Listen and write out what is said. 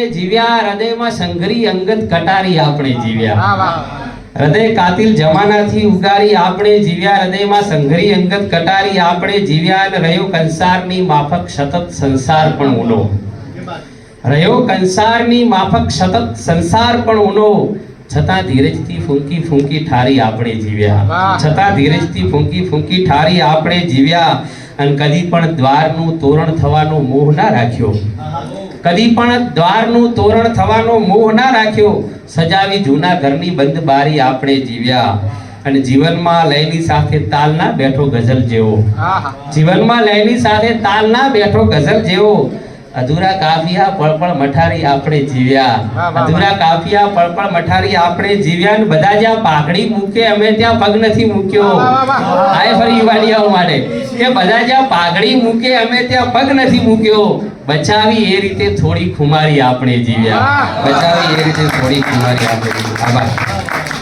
જીવ્યા હૃદયમાં સંઘરી અંગત કટારી આપણે જીવ્યા હૃદય કાતિલ જમાનાથી ઉગારી આપણે જીવ્યા હૃદયમાં સંઘરી અંગત કટારી આપણે જીવ્યા અને રહ્યો કંસારની માફક સતત સંસાર પણ ઊનો રહ્યો કંસારની માફક સતત સંસાર પણ ઊનો છતાં ધીરજથી ફૂંકી ફૂંકી ઠારી આપણે જીવ્યા છતાં ધીરજથી ફૂંકી ફૂંકી ઠારી આપણે જીવ્યા અને કદી પણ દ્વારનું તોરણ થવાનો મોહ ના રાખ્યો કદી પણ દ્વારનું તોરણ થવાનો મોહ ના રાખ્યો સજાવી જૂના ઘરની બંધ બારી આપણે જીવ્યા અને જીવનમાં લયની સાથે તાલ ના બેઠો ગઝલ જેવો જીવનમાં લયની સાથે તાલ ના બેઠો ગઝલ જેવો અધૂરા કાફિયા પળપળ મઠારી આપણે જીવ્યા અધૂરા કાફિયા પળપળ મઠારી આપણે જીવ્યા અને બધા જ્યાં પાઘડી મૂકે અમે ત્યાં પગ નથી મૂક્યો આય ફરી વાડિયાઓ માટે કે બધા જ્યાં પાઘડી મૂકે અમે ત્યાં પગ નથી મૂક્યો બચાવી એ રીતે થોડી ખુમારી આપણે જીવ્યા બચાવી એ રીતે થોડી ખુમારી આપણે જીવ્યા આભાર